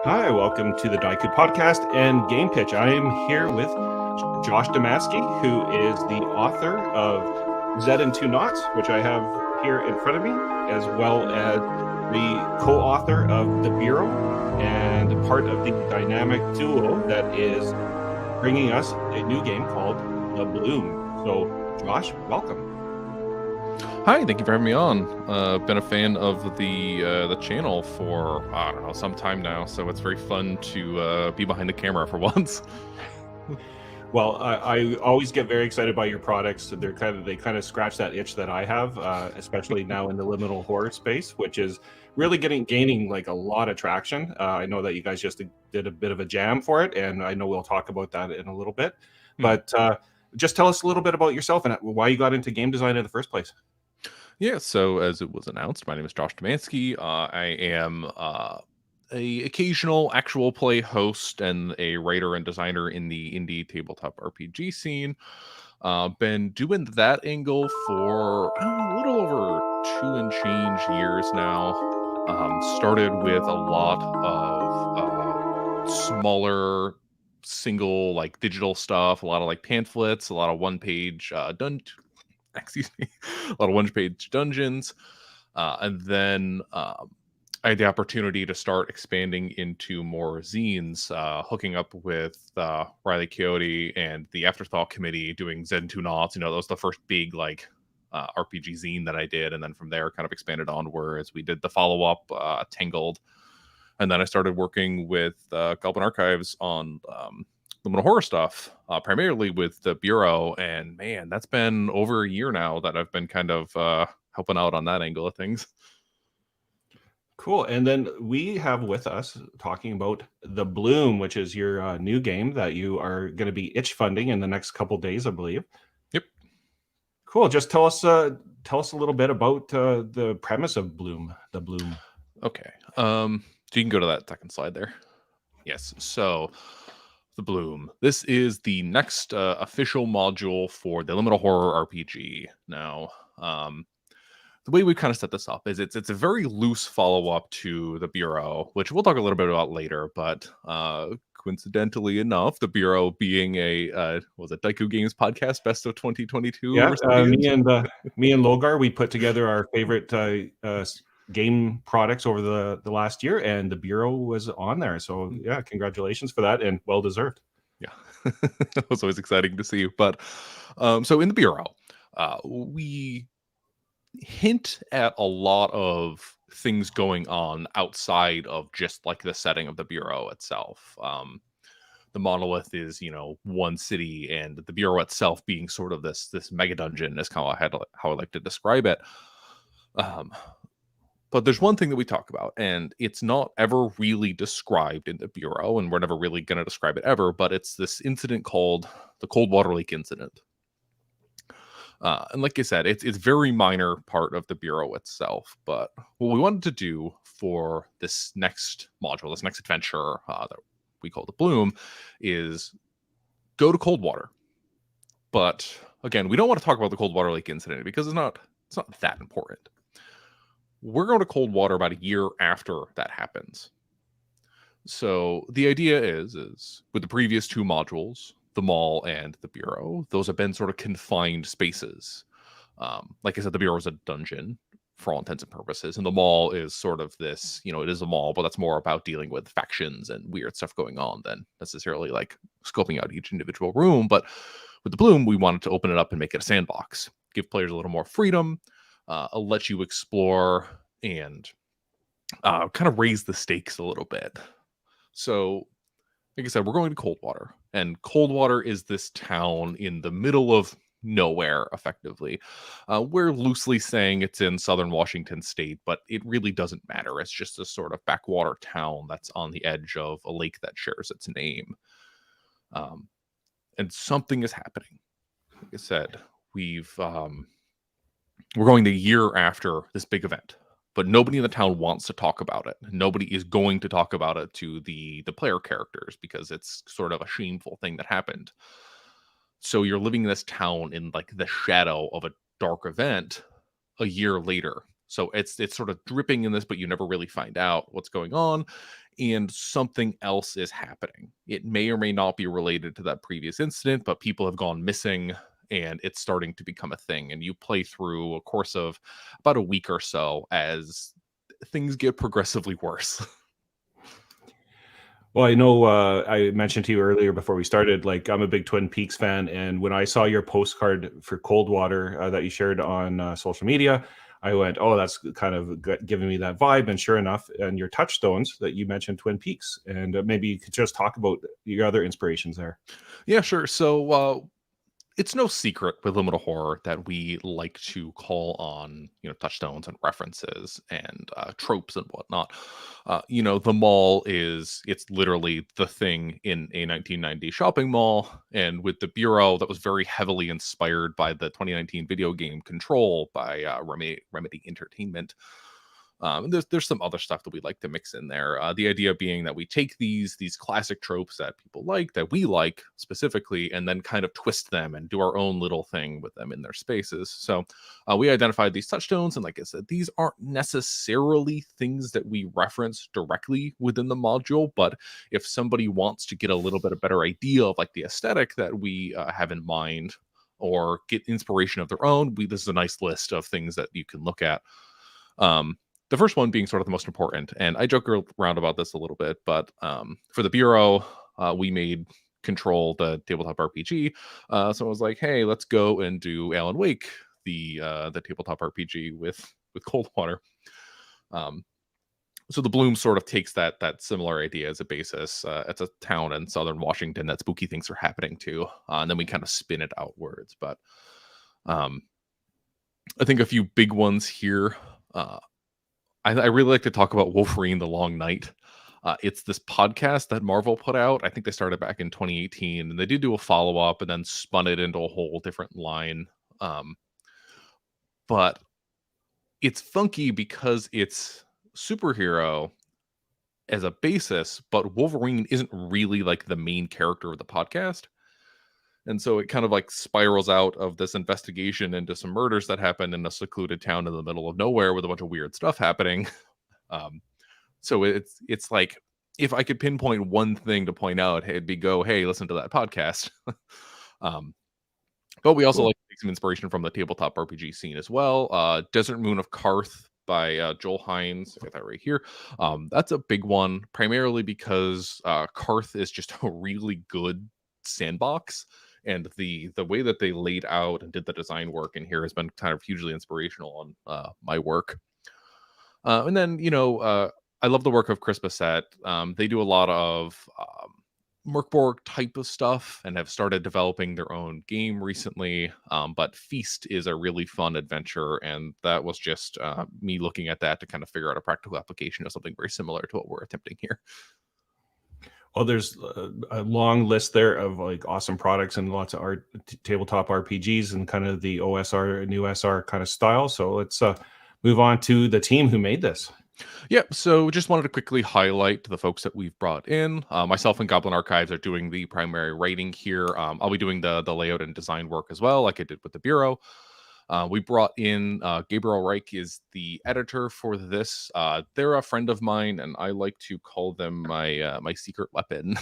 Hi, welcome to the Daiku Podcast and Game Pitch. I am here with Josh Damaski, who is the author of Zed and Two Knots, which I have here in front of me, as well as the co-author of The Bureau and part of the dynamic duo that is bringing us a new game called The Bloom. So, Josh, welcome. Hi, thank you for having me on. Been a fan of the channel for I don't know some time now, so it's very fun to be behind the camera for once. Well, I always get very excited by your products. They kind of scratch that itch that I have, especially now in the liminal horror space, which is really gaining like a lot of traction. I know that you guys just did a bit of a jam for it, and I know we'll talk about that in a little bit. But just tell us a little bit about yourself and why you got into game design in the first place. Yeah, so as it was announced, my name is Josh Damansky. I am a occasional actual play host and a writer and designer in the indie tabletop RPG scene. Been doing that angle for a little over 2 and change years now. Started with a lot of smaller single like digital stuff, a lot of like pamphlets, a lot of one-page excuse me, a lot of one-page dungeons, and then I had the opportunity to start expanding into more zines, hooking up with Riley Coyote and the Afterthought Committee, doing Zen 2 Knots. That was the first big like RPG zine that I did, and then from there kind of expanded onwards. We did the follow-up, Tangled, and then I started working with Goblin Archives on Liminal Horror stuff, primarily with the Bureau. And man, that's been over a year now that I've been kind of helping out on that angle of things. Cool. And then we have with us talking about The Bloom, which is your new game that you are going to be itch funding in the next couple days, I believe. Yep. Cool. Just tell us a little bit about the premise of The Bloom. Okay. So you can go to that second slide there. Yes. So The Bloom. This is the next official module for the Liminal Horror RPG. Now, the way we kind of set this up is it's a very loose follow-up to the Bureau, which we'll talk a little bit about later. But coincidentally enough, the Bureau being a was it Daiku Games podcast best of 2022? Yeah, me and Logar, we put together our favorite game products over the last year, and the Bureau was on there. So yeah, congratulations for that, and well deserved. Yeah, it was always exciting to see. But so in the Bureau, we hint at a lot of things going on outside of just like the setting of the Bureau itself. The monolith is one city, and the Bureau itself being sort of this mega dungeon is kind of how I like to describe it. But there's one thing that we talk about, and it's not ever really described in the Bureau, and we're never really going to describe it ever, but it's this incident called the Coldwater Lake incident. And like I said, it's very minor part of the Bureau itself. But what we wanted to do for this next module, this next adventure that we call the Bloom, is go to Coldwater. But again, we don't want to talk about the Coldwater Lake incident because it's not that important. We're going to Coldwater about a year after that happens. So the idea is with the previous two modules, the mall and the Bureau, those have been sort of confined spaces. Like I said, the Bureau is a dungeon for all intents and purposes, and the mall is sort of this, it is a mall, but that's more about dealing with factions and weird stuff going on than necessarily like scoping out each individual room. But with the Bloom, we wanted to open it up and make it a sandbox, give players a little more freedom, let you explore and kind of raise the stakes a little bit. So, like I said, we're going to Coldwater, and Coldwater is this town in the middle of nowhere, effectively. We're loosely saying it's in southern Washington state, but it really doesn't matter. It's just a sort of backwater town that's on the edge of a lake that shares its name. And something is happening. Like I said, we're going the year after this big event, but nobody in the town wants to talk about it. Nobody is going to talk about it to the player characters because it's sort of a shameful thing that happened. So you're living in this town in like the shadow of a dark event a year later. So it's sort of dripping in this, but you never really find out what's going on, and something else is happening. It may or may not be related to that previous incident, but people have gone missing and it's starting to become a thing. And you play through a course of about a week or so as things get progressively worse. Well, I know I mentioned to you earlier before we started, like I'm a big Twin Peaks fan, and when I saw your postcard for Coldwater that you shared on social media, I went, "Oh, that's kind of giving me that vibe." And sure enough, and your touchstones that you mentioned Twin Peaks, and maybe you could just talk about your other inspirations there. Yeah, sure. So it's no secret with Liminal Horror that we like to call on, touchstones and references and tropes and whatnot. The mall it's literally the thing in a 1990 shopping mall, and with the bureau, that was very heavily inspired by the 2019 video game Control by Remedy Entertainment. And there's some other stuff that we like to mix in there. The idea being that we take these classic tropes that people like, that we like specifically, and then kind of twist them and do our own little thing with them in their spaces. So we identified these touchstones, and like I said, these aren't necessarily things that we reference directly within the module. But if somebody wants to get a little bit of better idea of like the aesthetic that we have in mind, or get inspiration of their own, this is a nice list of things that you can look at. The first one being sort of the most important, and I joke around about this a little bit, but for the bureau, we made Control the tabletop RPG. So I was like, hey, let's go and do Alan Wake, the tabletop RPG with Coldwater. So the Bloom sort of takes that similar idea as a basis. It's a town in southern Washington that spooky things are happening to, and then we kind of spin it outwards. But I think a few big ones here. I really like to talk about Wolverine: The Long Night. It's this podcast that Marvel put out. I think they started back in 2018, and they did do a follow up and then spun it into a whole different line. But it's funky because it's superhero as a basis, but Wolverine isn't really like the main character of the podcast. And so it kind of like spirals out of this investigation into some murders that happened in a secluded town in the middle of nowhere with a bunch of weird stuff happening. So it's like, if I could pinpoint one thing to point out, it'd be hey, listen to that podcast. But we also Cool. like to take some inspiration from the tabletop RPG scene as well. Desert Moon of Karth by Joel Hines. I got that right here. That's a big one, primarily because Karth is just a really good sandbox. And the way that they laid out and did the design work in here has been kind of hugely inspirational on my work. And then, I love the work of Chris Bassett. They do a lot of Merkborg type of stuff and have started developing their own game recently. But Feast is a really fun adventure, and that was just me looking at that to kind of figure out a practical application of something very similar to what we're attempting here. Well, there's a long list there of like awesome products and lots of tabletop RPGs and kind of the OSR, new SR kind of style. So let's move on to the team who made this. Yeah, so just wanted to quickly highlight the folks that we've brought in. Myself and Goblin Archives are doing the primary writing here. I'll be doing the layout and design work as well, like I did with the Bureau. We brought in Gabriel Reich is the editor for this. They're a friend of mine, and I like to call them my secret weapon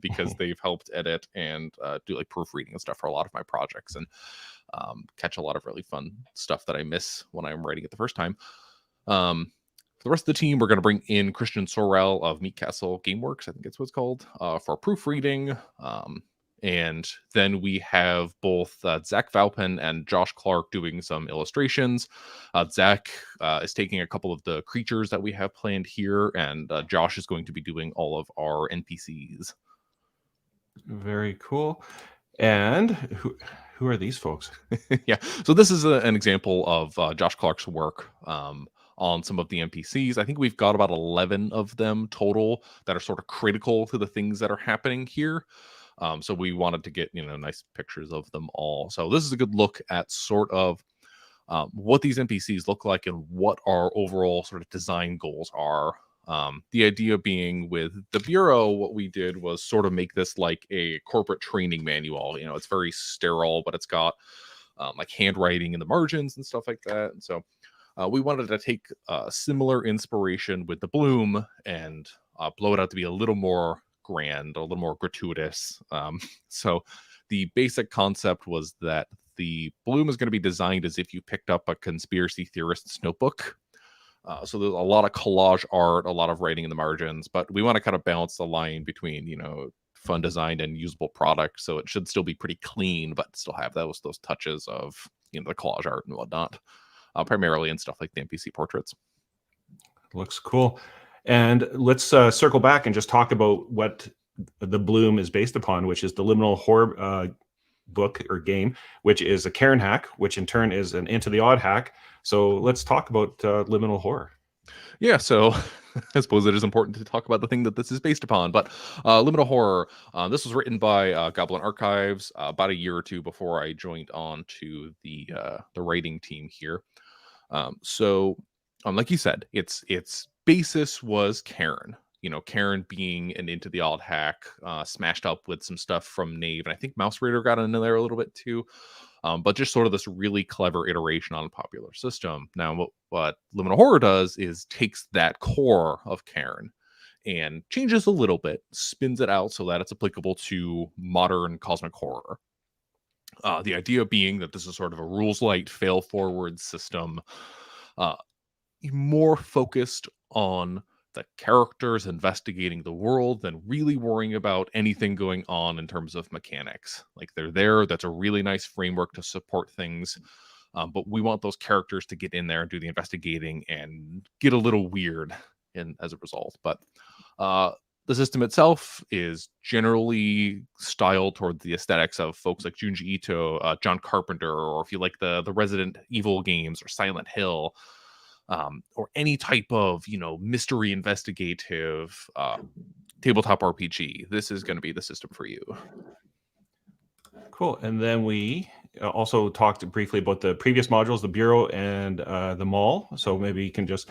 because they've helped edit and do like proofreading and stuff for a lot of my projects, and catch a lot of really fun stuff that I miss when I'm writing it the first time. For the rest of the team, we're going to bring in Christian Sorrell of Meat Castle Gameworks, I think it's what it's called, for proofreading. And then we have both Zach Valpin and Josh Clark doing some illustrations. Zach is taking a couple of the creatures that we have planned here, and Josh is going to be doing all of our NPCs. Very cool. And who are these folks? Yeah, so this is an example of Josh Clark's work on some of the NPCs. I think we've got about 11 of them total that are sort of critical to the things that are happening here. So we wanted to get, nice pictures of them all. So this is a good look at sort of what these NPCs look like and what our overall sort of design goals are. The idea being with the Bureau, what we did was sort of make this like a corporate training manual. It's very sterile, but it's got like handwriting in the margins and stuff like that. And so we wanted to take similar inspiration with the bloom and blow it out to be a little more grand, a little more gratuitous. So the basic concept was that the bloom is going to be designed as if you picked up a conspiracy theorist's notebook. So there's a lot of collage art, a lot of writing in the margins, but we want to kind of balance the line between, fun designed and usable product. So it should still be pretty clean, but still have those touches of, the collage art and whatnot, primarily in stuff like the NPC portraits. Looks cool. And let's circle back and just talk about what the bloom is based upon, which is the Liminal Horror book or game, which is a Cairn hack, which in turn is an Into the Odd hack. So let's talk about Liminal Horror. Yeah, so I suppose it is important to talk about the thing that this is based upon. But Liminal Horror, this was written by Goblin Archives about a year or two before I joined on to the writing team here. So, like you said, its basis was Cairn. Cairn being an Into the Odd hack, smashed up with some stuff from Knave, and I think Mouse Raider got into there a little bit too. But just sort of this really clever iteration on a popular system. Now, what Liminal Horror does is takes that core of Cairn and changes a little bit, spins it out so that it's applicable to modern cosmic horror. The idea being that this is sort of a rules light, fail forward system, more focused on the characters investigating the world than really worrying about anything going on in terms of mechanics. Like, they're there. That's a really nice framework to support things. But we want those characters to get in there and do the investigating and get a little weird as a result. But the system itself is generally styled toward the aesthetics of folks like Junji Ito, John Carpenter, or if you like the Resident Evil games or Silent Hill, or any type of, mystery investigative tabletop RPG. This is going to be the system for you. Cool. And then we also talked briefly about the previous modules, the Bureau and the Mall. So maybe you can just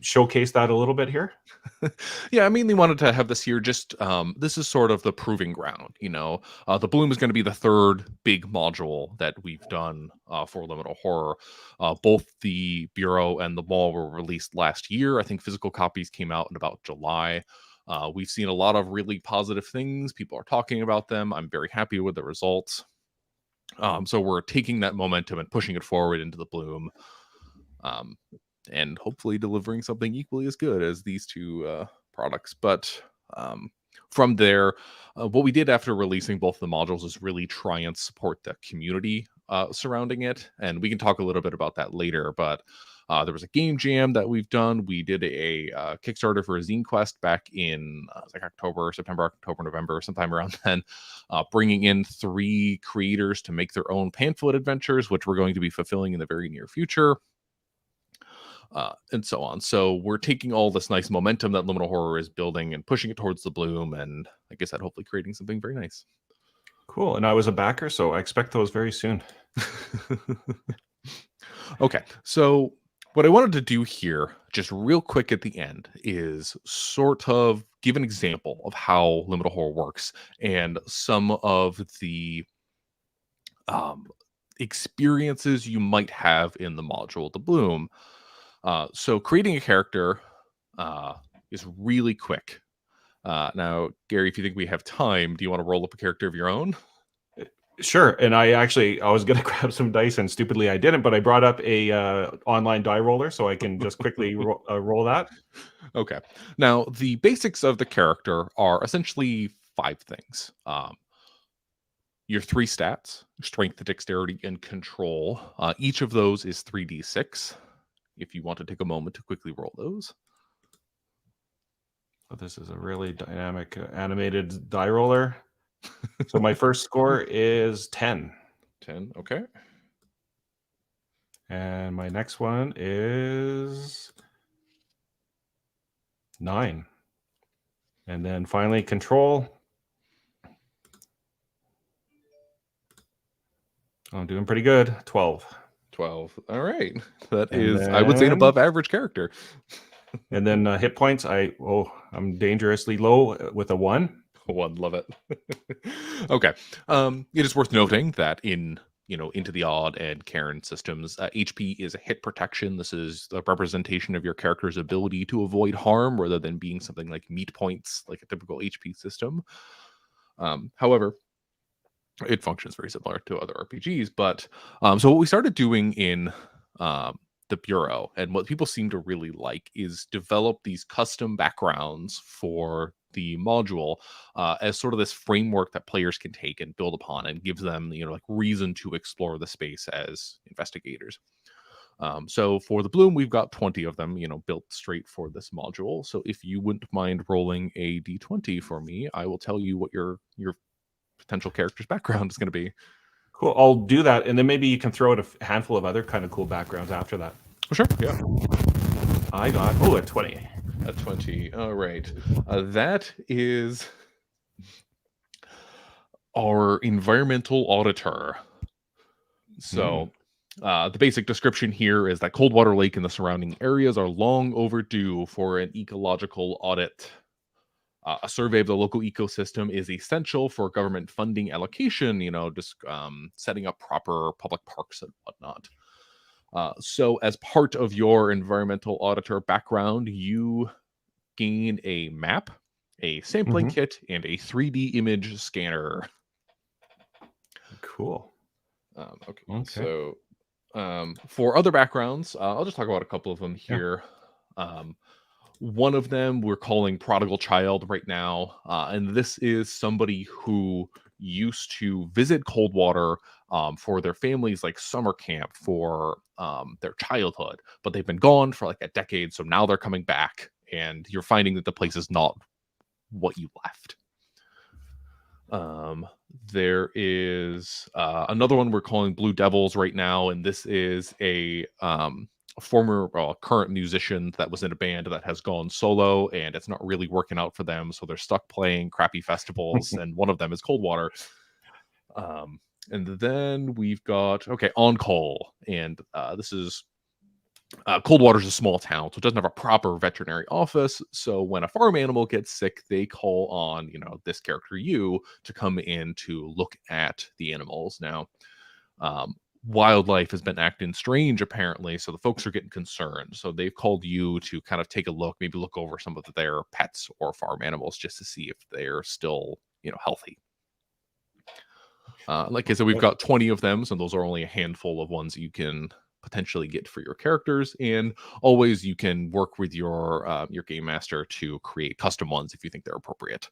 showcase that a little bit here. Yeah, I mainly wanted to have this here. Just this is sort of the proving ground. The Bloom is going to be the third big module that we've done for Liminal Horror. Both the Bureau and the Mall were released last year. I think physical copies came out in about July. We've seen a lot of really positive things. People are talking about them. I'm very happy with the results. So we're taking that momentum and pushing it forward into the Bloom. And hopefully delivering something equally as good as these two products. But from there, what we did after releasing both the modules is really try and support the community surrounding it. And we can talk a little bit about that later. But there was a game jam that we've done. We did a Kickstarter for a Zine Quest back in September, October, November, sometime around then, bringing in 3 creators to make their own pamphlet adventures, which we're going to be fulfilling in the very near future. And so on. So we're taking all this nice momentum that Liminal Horror is building and pushing it towards the Bloom, and like I said, hopefully creating something very nice. Cool. And I was a backer, so I expect those very soon. Okay, so what I wanted to do here, just real quick at the end, is sort of give an example of how Liminal Horror works and some of the experiences you might have in the module, the Bloom. So creating a character is really quick. Now, Gary, if you think we have time, do you want to roll up a character of your own? Sure. And I was going to grab some dice, and stupidly I didn't, but I brought up a online die roller so I can just quickly roll that. Okay. Now, the basics of the character are essentially 5 things. Your 3 stats: strength, dexterity, and control. Each of those is 3d6. If you want to take a moment to quickly roll those. So this is a really dynamic animated die roller. So my first score is 10. 10, okay. And my next one is 9. And then finally, control. I'm doing pretty good. 12. 12. All right. That is, I would say, an above average character. And then hit points. I'm dangerously low with a 1. 1, love it. Okay. It is worth noting that in into the odd and Cairn systems. HP is a hit protection. This is a representation of your character's ability to avoid harm rather than being something like meat points, like a typical HP system. However, it functions very similar to other RPGs. But so what we started doing in the Bureau, and what people seem to really like, is develop these custom backgrounds for the module as sort of this framework that players can take and build upon, and gives them like reason to explore the space as investigators. So for the Bloom, we've got 20 of them built straight for this module. So if you wouldn't mind rolling a d20 for me, I will tell you what your potential character's background is going to be. Cool. I'll do that, and then maybe you can throw out a handful of other kind of cool backgrounds after that. Sure. Yeah. I got a 20. A 20. All right. That is our environmental auditor. So the basic description here is that Coldwater Lake and the surrounding areas are long overdue for an ecological audit. A survey of the local ecosystem is essential for government funding allocation, just setting up proper public parks and whatnot. So as part of your environmental auditor background, you gain a map, a sampling kit, and a 3D image scanner. Cool. Okay. So for other backgrounds, I'll just talk about a couple of them here. Yeah. One of them we're calling Prodigal Child right now. And this is somebody who used to visit Coldwater for their family's like summer camp for their childhood, but they've been gone for like a decade. So now they're coming back, and you're finding that the place is not what you left. There is another one we're calling Blue Devils right now, and this is a former current musician that was in a band that has gone solo, and it's not really working out for them, so they're stuck playing crappy festivals, and one of them is Coldwater. And then we've got On Call, and this is Coldwater's a small town, so it doesn't have a proper veterinary office. So when a farm animal gets sick, they call on this character you to come in to look at the animals. Now wildlife has been acting strange apparently, so the folks are getting concerned, so they've called you to kind of take a look, maybe look over some of their pets or farm animals just to see if they're still healthy. Like I said, we've got 20 of them, so those are only a handful of ones you can potentially get for your characters, and always you can work with your game master to create custom ones if you think they're appropriate.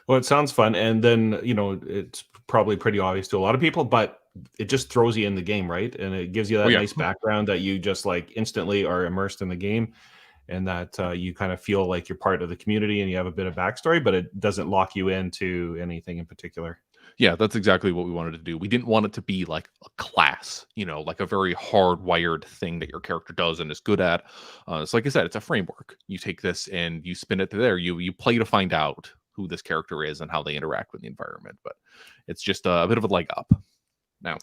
Well, it sounds fun, and then it's probably pretty obvious to a lot of people, but it just throws you in the game, right? And it gives you that nice background that you just like instantly are immersed in the game, and that you kind of feel like you're part of the community and you have a bit of backstory, but it doesn't lock you into anything in particular. Yeah, that's exactly what we wanted to do. We didn't want it to be like a class, like a very hardwired thing that your character does and is good at. So like I said, it's a framework. You take this and you spin it to there. You play to find out who this character is and how they interact with the environment. But it's just a bit of a leg up. Now,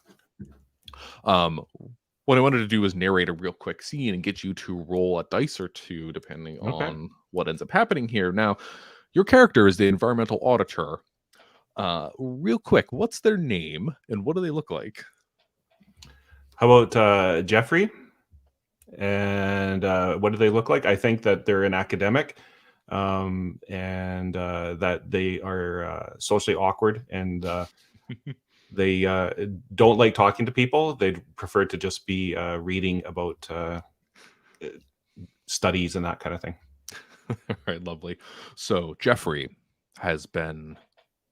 what I wanted to do is narrate a real quick scene and get you to roll a dice or two, depending on what ends up happening here. Now, your character is the environmental auditor. Real quick, what's their name and what do they look like? How about Jeffrey? And what do they look like? I think that they're an academic, and that they are socially awkward, and they don't like talking to people. They'd prefer to just be reading about studies and that kind of thing. All right, lovely. So Jeffrey has been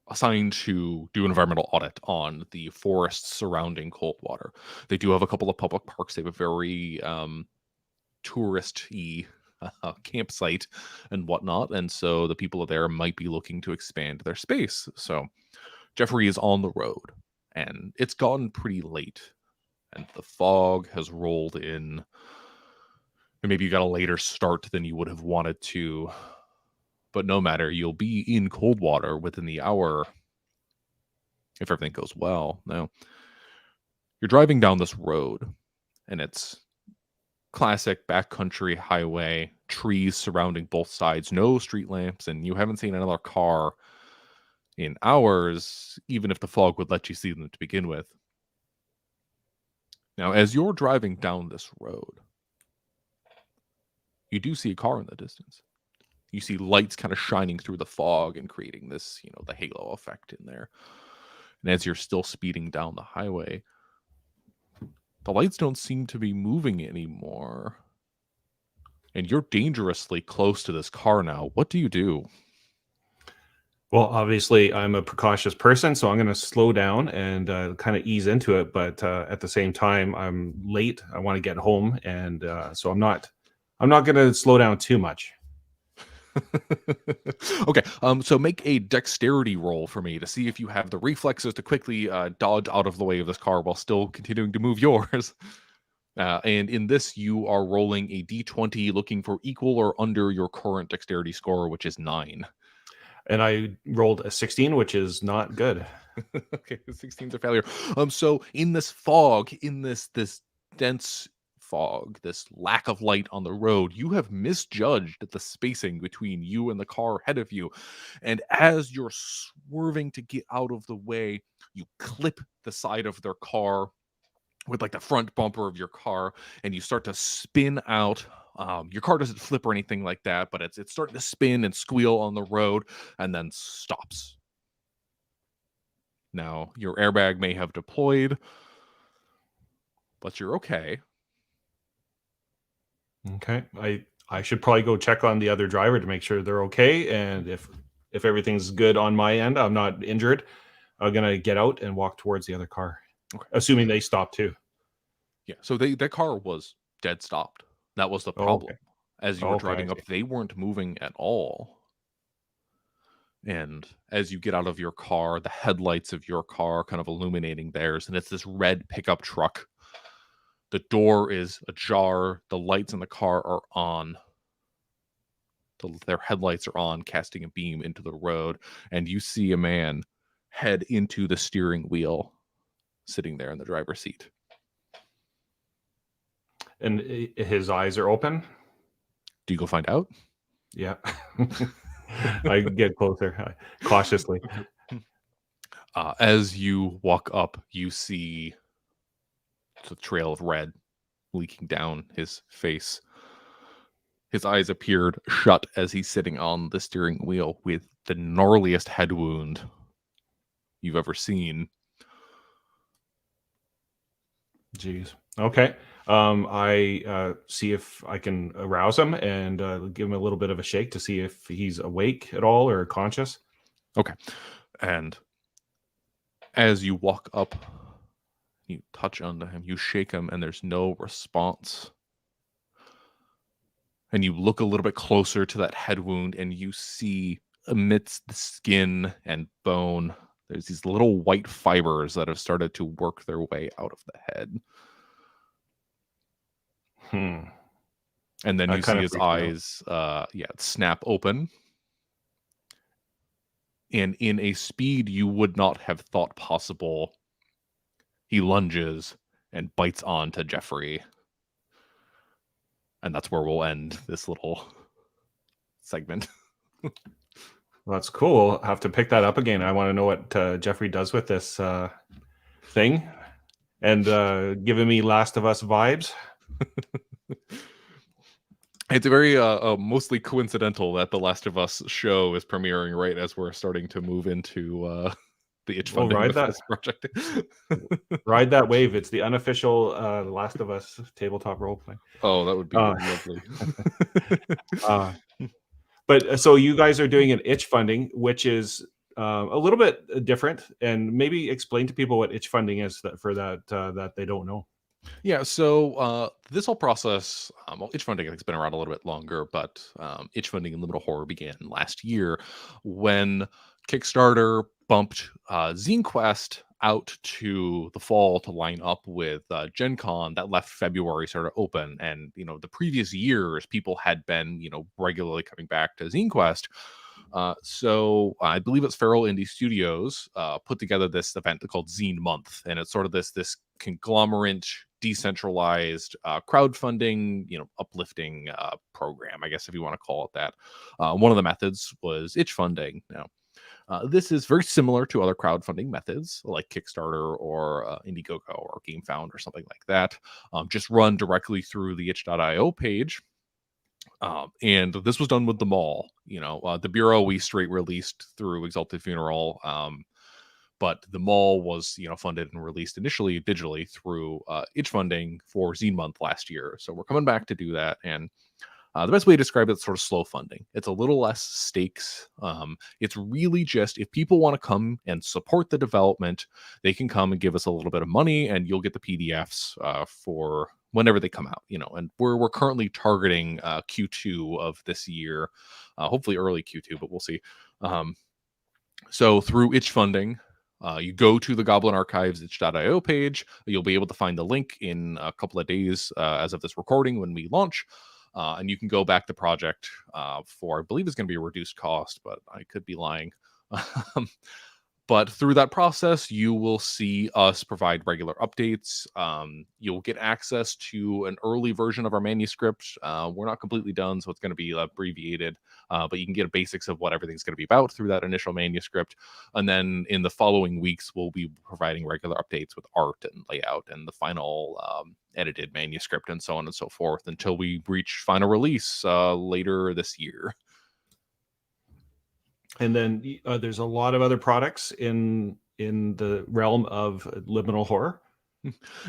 assigned to do an environmental audit on the forests surrounding Coldwater. They do have a couple of public parks. They have a very touristy campsite and whatnot, and so the people there might be looking to expand their space. So Jeffrey is on the road, and it's gotten pretty late, and the fog has rolled in, and maybe you got a later start than you would have wanted to. But no matter, you'll be in Coldwater within the hour if everything goes well. Now, you're driving down this road, and it's classic backcountry highway, trees surrounding both sides, no street lamps, and you haven't seen another car in hours, even if the fog would let you see them to begin with. Now, as you're driving down this road, you do see a car in the distance. You see lights kind of shining through the fog and creating this, the halo effect in there. And as you're still speeding down the highway, the lights don't seem to be moving anymore. And you're dangerously close to this car now. What do you do? Well, obviously, I'm a precautious person, so I'm going to slow down and kind of ease into it. But at the same time, I'm late. I want to get home, and so I'm not going to slow down too much. Okay, so make a dexterity roll for me to see if you have the reflexes to quickly dodge out of the way of this car while still continuing to move yours. And in this, you are rolling a d20 looking for equal or under your current dexterity score, which is 9. And I rolled a 16, which is not good. Okay, 16's a failure. So in this fog, in this dense fog, this lack of light on the road, you have misjudged the spacing between you and the car ahead of you. And as you're swerving to get out of the way, you clip the side of their car with like the front bumper of your car, and you start to spin out. Your car doesn't flip or anything like that, but it's starting to spin and squeal on the road and then stops. Now, your airbag may have deployed, but you're okay. Okay. I should probably go check on the other driver to make sure they're okay. And if everything's good on my end, I'm not injured, I'm going to get out and walk towards the other car, assuming they stop too. Yeah, so that car was dead stopped. That was the problem. Okay. As you were driving up, they weren't moving at all. And as you get out of your car, the headlights of your car kind of illuminating theirs, and it's this red pickup truck. The door is ajar. The lights in the car are on. Their headlights are on, casting a beam into the road. And you see a man head into the steering wheel, sitting there in the driver's seat. And his eyes are open. Do you go find out? Yeah. I get closer cautiously. As you walk up, you see the trail of red leaking down his face. His eyes appeared shut as he's sitting on the steering wheel with the gnarliest head wound you've ever seen. Jeez. Okay. I see if I can arouse him and give him a little bit of a shake to see if he's awake at all or conscious. Okay. And as you walk up, you touch onto him, you shake him, and there's no response. And you look a little bit closer to that head wound, and you see amidst the skin and bone, there's these little white fibers that have started to work their way out of the head. And then you see his eyes snap open. And in a speed you would not have thought possible, he lunges and bites on to Jeffrey. And that's where we'll end this little segment. Well, that's cool. I'll have to pick that up again. I want to know what Jeffrey does with this thing. And giving me Last of Us vibes. It's very mostly coincidental that the Last of Us show is premiering right as we're starting to move into the itch funding of this project. Ride that wave. It's the unofficial Last of Us tabletop role play. Oh, that would be lovely. But so you guys are doing an itch funding, which is a little bit different, and maybe explain to people what itch funding is that they don't know. Yeah, so this whole process, itch funding has been around a little bit longer, but itch funding in Liminal Horror began last year when Kickstarter bumped Zine Quest out to the fall to line up with Gen Con that left February sort of open. And, the previous years, people had been, regularly coming back to Zine Quest. So I believe it's Feral Indie Studios put together this event called Zine Month, and it's sort of this conglomerate, decentralized crowdfunding, uplifting program, I guess if you want to call it that. One of the methods was itch funding. Now, This is very similar to other crowdfunding methods like Kickstarter or Indiegogo or GameFound or something like that. Just run directly through the itch.io page. And this was done with the mall. The Bureau we straight released through Exalted Funeral. But the mall was, funded and released initially digitally through Itch Funding for Zine Month last year. So we're coming back to do that. And the best way to describe it is sort of slow funding. It's a little less stakes. It's really just if people want to come and support the development, they can come and give us a little bit of money, and you'll get the PDFs for whenever they come out. And we're currently targeting Q2 of this year, hopefully early Q2, but we'll see. So through Itch Funding, you go to the Goblin Archives itch.io page. You'll be able to find the link in a couple of days as of this recording when we launch. And you can go back the project for, I believe it's going to be a reduced cost, but I could be lying. But through that process, you will see us provide regular updates. You'll get access to an early version of our manuscript. We're not completely done, so it's going to be abbreviated, but you can get a basics of what everything's going to be about through that initial manuscript. And then in the following weeks, we'll be providing regular updates with art and layout and the final edited manuscript and so on and so forth until we reach final release later this year. And then there's a lot of other products in the realm of liminal horror.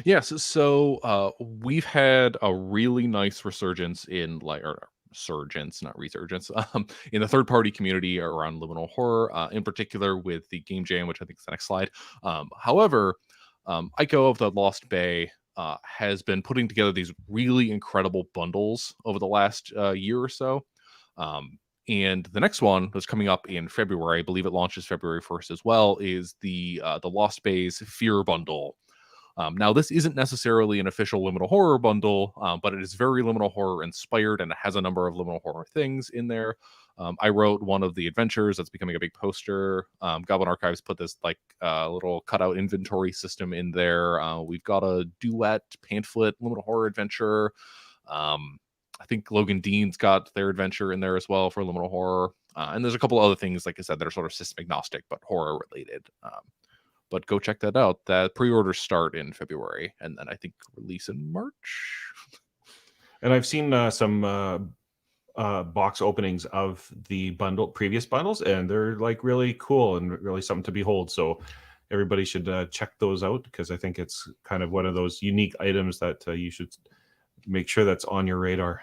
Yes, so we've had a really nice resurgence in resurgence, not resurgence, in the third-party community around liminal horror, in particular with the game jam, which I think is the next slide. However, Ico of the Lost Bay has been putting together these really incredible bundles over the last year or so. And the next one that's coming up in February, I believe it launches February 1st as well, is the Lost Bay's Fear Bundle. Now, this isn't necessarily an official liminal horror bundle, but it is very liminal horror inspired, and it has a number of liminal horror things in there. I wrote one of the adventures that's becoming a big poster. Goblin Archives put this little cutout inventory system in there. We've got a duet pamphlet liminal horror adventure. I think Logan Dean's got their adventure in there as well for liminal horror. And there's a couple other things, like I said, that are sort of system agnostic, but horror related. But go check that out. That pre-orders start in February, and then I think release in March. And I've seen some box openings of the previous bundles, and they're like really cool and really something to behold. So everybody should check those out, because I think it's kind of one of those unique items that you should make sure that's on your radar.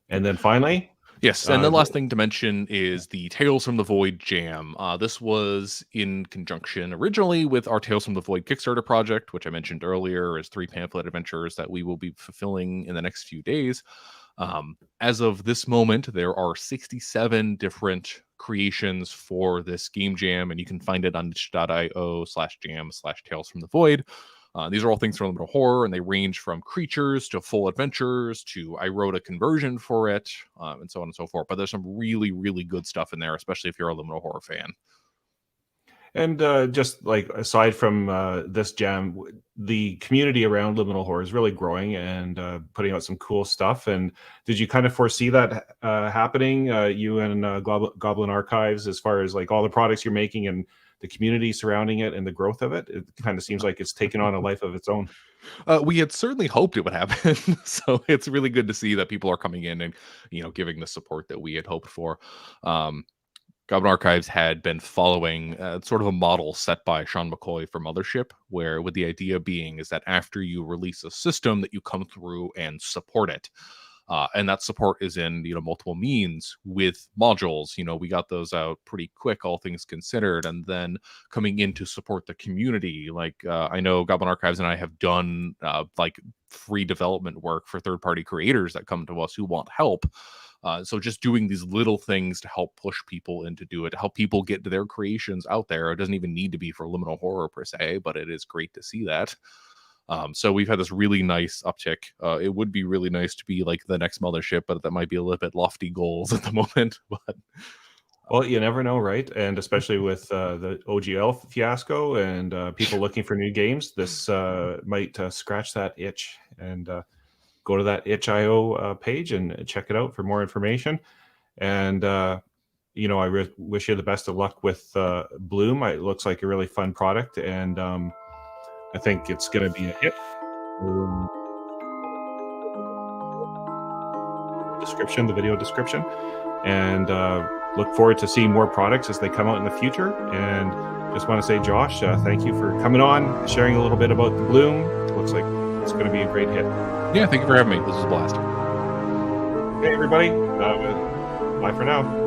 And then finally, yes, and the last thing to mention is the Tales from the Void Jam. This was in conjunction originally with our Tales from the Void Kickstarter project, which I mentioned earlier is 3 pamphlet adventures that we will be fulfilling in the next few days. As of this moment, there are 67 different creations for this game jam, and you can find it on itch.io/jam/Tales from the Void. These are all things from liminal horror, and they range from creatures to full adventures to I wrote a conversion for it, and so on and so forth. But there's some really, really good stuff in there, especially if you're a liminal horror fan. And just like aside from this jam, the community around liminal horror is really growing and putting out some cool stuff. And did you kind of foresee that happening, you and Goblin Archives, as far as like all the products you're making and the community surrounding it and the growth of it? It kind of seems like it's taken on a life of its own. We had certainly hoped it would happen. So it's really good to see that people are coming in and, giving the support that we had hoped for. Goblin Archives had been following sort of a model set by Sean McCoy for Mothership, where with the idea being is that after you release a system that you come through and support it. And that support is in multiple means with modules. We got those out pretty quick, all things considered, and then coming in to support the community. Like I know Goblin Archives and I have done free development work for third-party creators that come to us who want help. So just doing these little things to help push people in to do it, to help people get their creations out there. It doesn't even need to be for liminal horror per se, but it is great to see that. So we've had this really nice uptick. It would be really nice to be like the next Mothership, but that might be a little bit lofty goals at the moment. But well, you never know, right? And especially with the OGL fiasco and people looking for new games, this might scratch that itch. And go to that itch.io page and check it out for more information. And I wish you the best of luck with Bloom. It looks like a really fun product, and I think it's going to be a hit. The video description, and look forward to seeing more products as they come out in the future. And just want to say, Josh, thank you for coming on, sharing a little bit about the Bloom. It looks like it's going to be a great hit. Yeah, thank you for having me. This was a blast. Hey, everybody. Bye for now.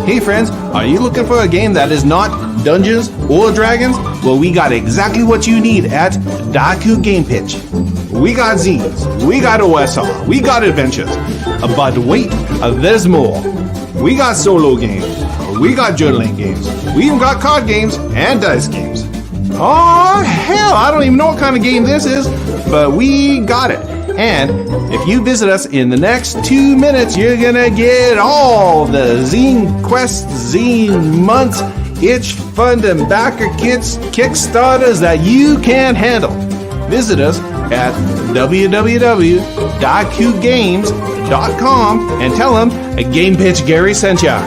Hey friends, are you looking for a game that is not Dungeons or Dragons? Well, we got exactly what you need at Daku Game Pitch. We got zines, we got OSR, we got adventures. But wait, there's more. We got solo games, we got journaling games, we even got card games and dice games. Oh hell, I don't even know what kind of game this is, but we got it. And if you visit us in the next 2 minutes, you're gonna get all the Zine Quest, Zine Months, Itch Fund and Backer Kits, Kickstarters that you can't handle. Visit us at www.qgames.com and tell them a Game Pitch Gary sent ya.